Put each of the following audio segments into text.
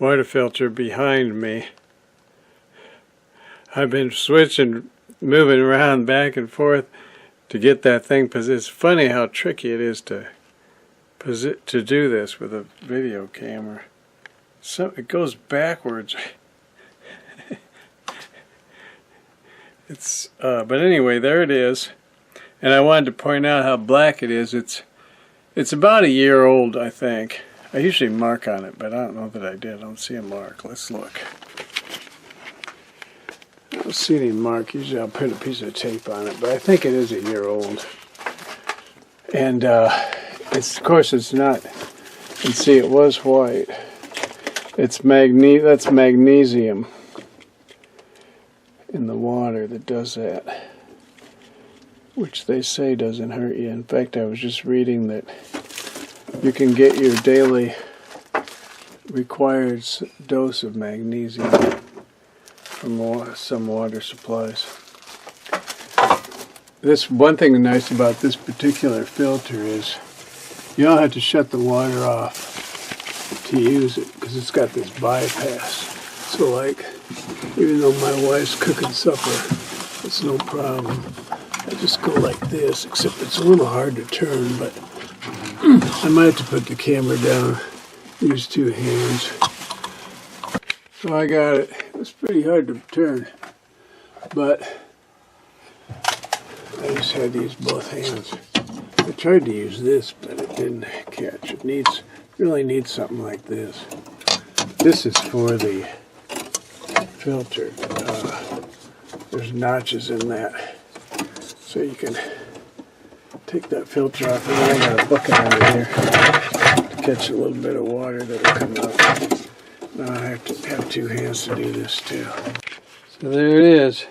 water filter behind me. I've been moving around back and forth to get that thing positioned. It's funny how tricky it is to do this with a video camera. So it goes backwards. But anyway, there it is. And I wanted to point out how black it is. It's about a year old, I think. I usually mark on it, but I don't know that I did. I don't see a mark. Let's look. I don't see any mark. Usually I'll put a piece of tape on it, but I think it is a year old. And of course it's not. You see, it was white. That's magnesium in the water that does that, which they say doesn't hurt you. In fact, I was just reading that you can get your daily required dose of magnesium from some water supplies. This one thing nice about this particular filter is you don't have to shut the water off to use it, because it's got this bypass. So like, even though my wife's cooking supper, it's no problem. I just go like this, except it's a little hard to turn, but I might have to put the camera down, use two hands. So I got it. It's pretty hard to turn, but I just had to use both hands. I tried to use this, but it didn't catch. It really needs something like this. This is for the filter. There's notches in that, so you can take that filter off. And then I got a bucket under here to catch a little bit of water that'll come out. Now I have to have two hands to do this too. So there it is.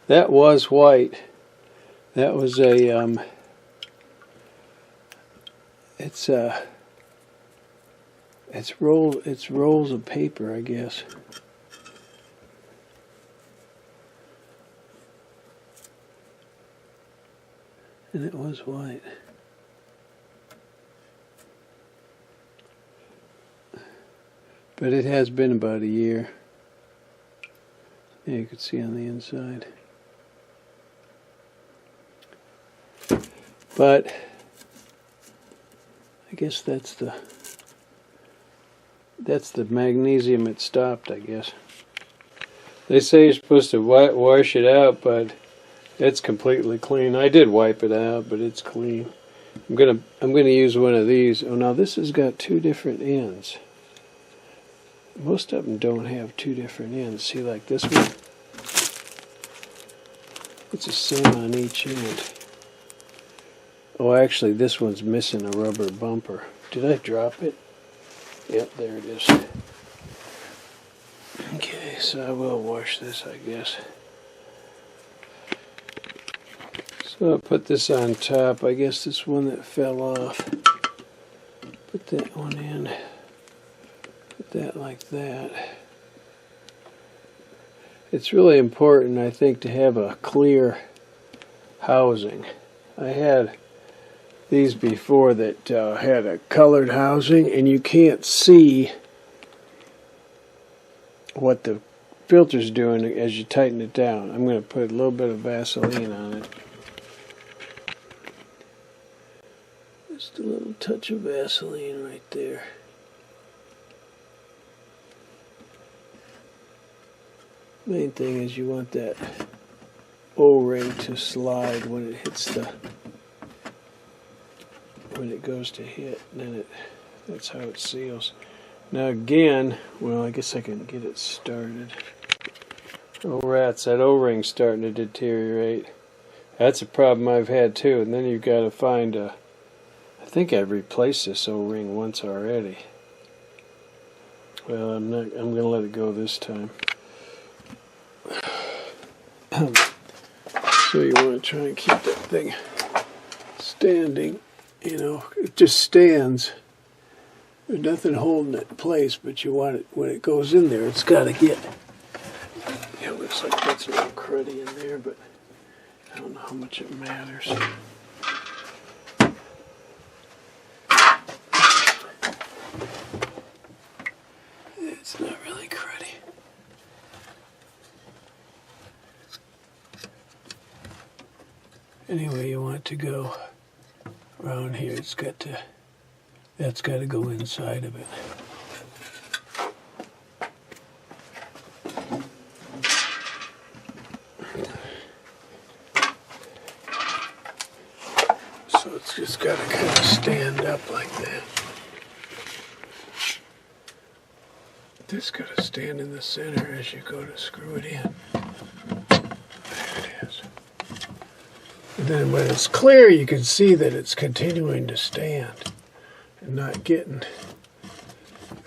That was white. That was a it's rolls of paper, I guess. And it was white. But it has been about a year. Yeah, you can see on the inside. But I guess that's the magnesium it stopped, I guess. They say you're supposed to wash it out, but it's completely clean. I did wipe it out, but it's clean. I'm gonna use one of these. Oh, now this has got two different ends. Most of them don't have two different ends. See, like this one? It's the same on each end. Oh, actually, this one's missing a rubber bumper. Did I drop it? Yep, there it is. Okay, so I will wash this, I guess. So I'll put this on top. I guess this one that fell off. Put that one in. Put that like that. It's really important, I think, to have a clear housing. I had these before that had a colored housing, and you can't see what the filter's doing as you tighten it down. I'm going to put a little bit of Vaseline on it. Just a little touch of Vaseline right there. Main thing is you want that O-ring to slide when it hits when it goes to hit, and then that's how it seals. Now again, well, I guess I can get it started. Oh rats, that O-ring's starting to deteriorate. That's a problem I've had too. And then you've got to find I think I've replaced this O-ring once already. Well, I'm gonna let it go this time. So you want to try and keep that thing standing. You know, it just stands. There's nothing holding it in place, but you want it, when it goes in there, it's got to get. Yeah, it looks like that's a little cruddy in there, but I don't know how much it matters. It's not really cruddy. Anyway, you want to go around here. It's got to, that's got to go inside of it. So it's just got to kind of stand up like that. This got to stand in the center as you go to screw it in. There it is. And then when it's clear, you can see that it's continuing to stand and not getting.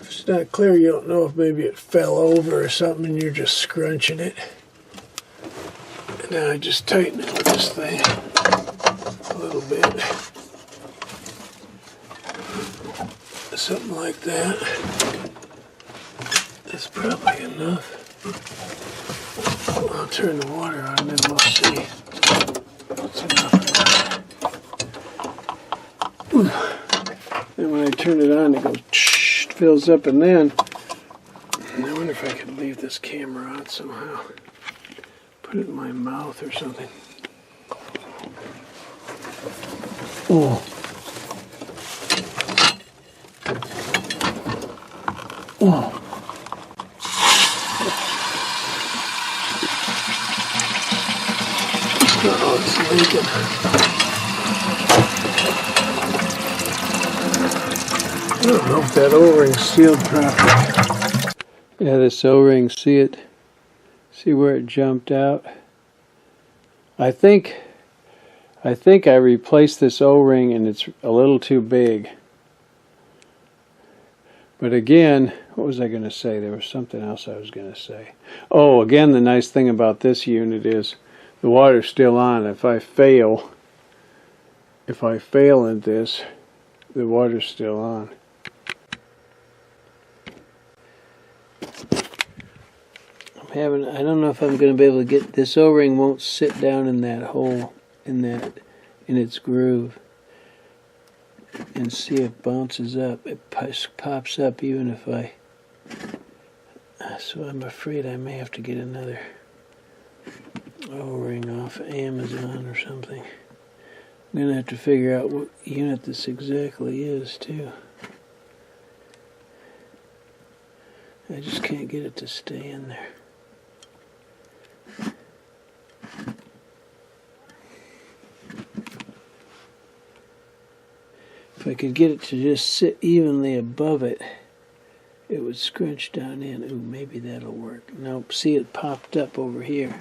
If it's not clear, you don't know if maybe it fell over or something and you're just scrunching it. And now I just tighten it with this thing a little bit. Something like that. That's probably enough. I'll turn the water on and then we'll see. That's enough. And when I turn it on, it goes, fills up, and then I wonder if I could leave this camera on somehow. Put it in my mouth or something. Oh. Oh. Oh, it's leaking. I don't know if that O-ring's sealed properly. Yeah, this O-ring, see it? See where it jumped out? I think I replaced this O-ring and it's a little too big. But again, what was I going to say? There was something else I was going to say. Oh, again, the nice thing about this unit is the water's still on. If I fail in this, the water's still on. I don't know if I'm going to be able to get this O-ring. Won't sit down in that hole, in its groove. And see, it bounces up. It pops up even if I. So I'm afraid I may have to get another O-ring off Amazon or something. I'm going to have to figure out what unit this exactly is, too. I just can't get it to stay in there. If I could get it to just sit evenly above it, it would scrunch down in. Ooh, maybe that'll work. Nope, see, it popped up over here.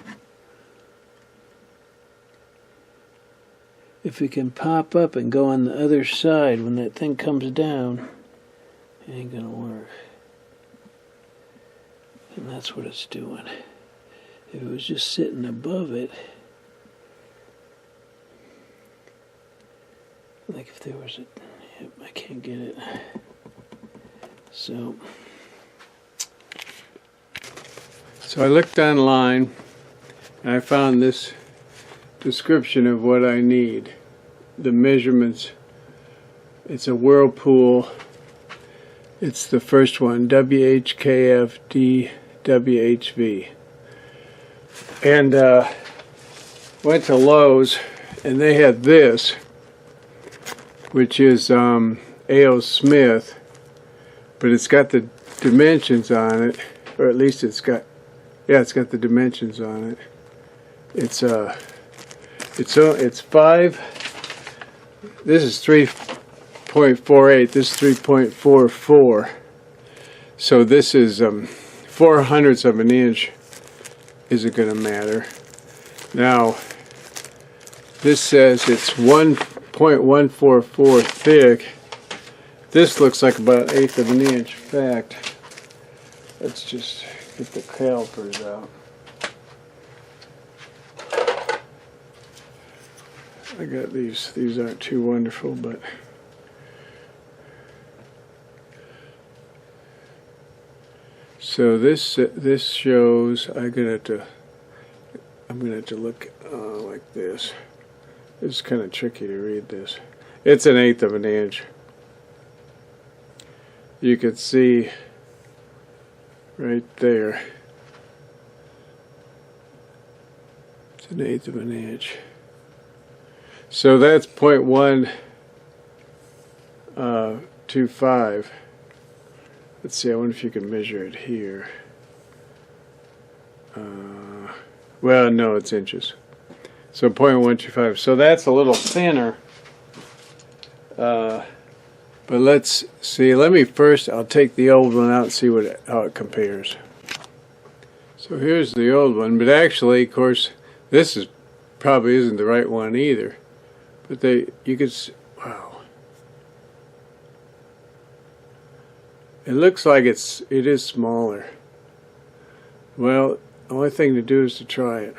If we can pop up and go on the other side when that thing comes down, it ain't gonna work. And that's what it's doing. If it was just sitting above it, like if there was a, yep, I can't get it. So I looked online and I found this description of what I need. The measurements. It's a Whirlpool. It's the first one, WHKF-DWHV. And went to Lowe's and they had this, which is A.O. Smith, but it's got the dimensions on it, or at least it's got the dimensions on it. It's 5. This is 3.48. This is 3.44. So this is 0.04 of an inch. Isn't going to matter. Now, this says it's 1.144 thick. This looks like about 1/8 of an inch. In fact, let's just get the calipers out. I got these. These aren't too wonderful, but so this shows. I'm gonna have to look like this. It's kind of tricky to read this. It's 1/8 of an inch. You could see right there. It's 1/8 of an inch. So that's 0.125. Let's see, I wonder if you can measure it here. Well, no, it's inches. So 0.125. So that's a little thinner. But let's see. Let me first, I'll take the old one out and see how it compares. So here's the old one. But actually, of course, this probably isn't the right one either. But you could, wow. It looks like it is smaller. Well, the only thing to do is to try it.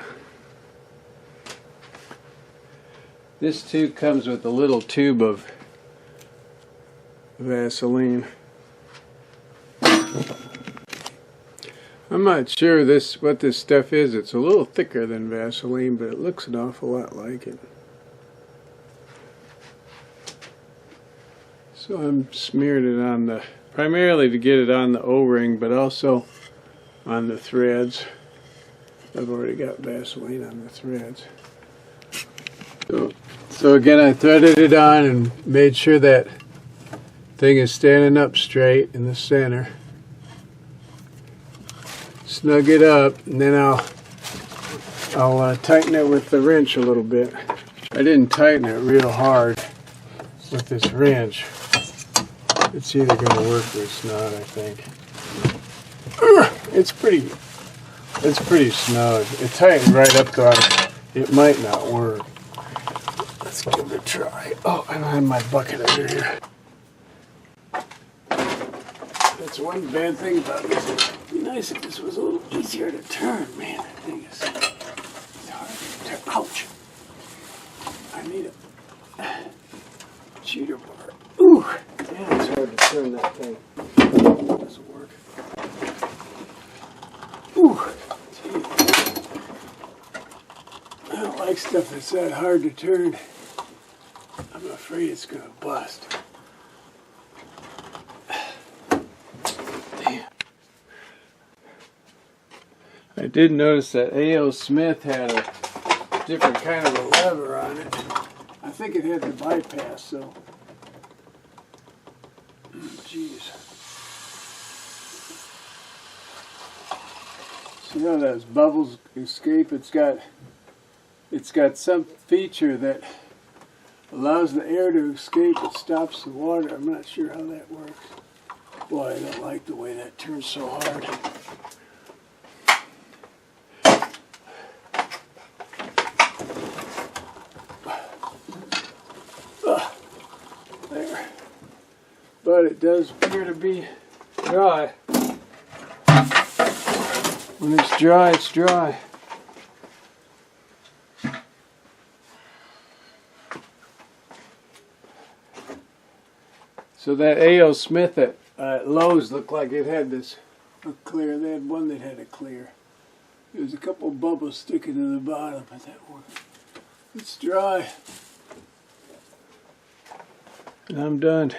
This too comes with a little tube of Vaseline. I'm not sure what this stuff is. It's a little thicker than Vaseline, but it looks an awful lot like it. So I'm smeared it on primarily to get it on the O-ring, but also on the threads. I've already got Vaseline on the threads. So again, I threaded it on and made sure that thing is standing up straight in the center. Snug it up, and then I'll tighten it with the wrench a little bit. I didn't tighten it real hard with this wrench. It's either going to work or it's not, I think. It's pretty snug. It tightened right up to it might not work. Let's give it a try. Oh, I don't have my bucket under here. That's one bad thing about this. It'd be nice if this was a little easier to turn. Man, that thing is hard to turn. Ouch! I need a cheater bar. Ooh! Man, it's hard to turn that thing. It doesn't work. Ooh! Gee. I don't like stuff that's that hard to turn. I'm afraid it's going to bust. Damn. I did notice that A.O. Smith had a different kind of a lever on it. I think it had the bypass, so. Jeez. See how those bubbles escape? It's got some feature that allows the air to escape. It stops the water. I'm not sure how that works. Boy, I don't like the way that turns so hard. There. But it does appear to be dry. When it's dry, it's dry. So that A.O. Smith at Lowe's looked like it had this clear. They had one that had a clear. There was a couple of bubbles sticking to the bottom, but that one, it's dry. And I'm done.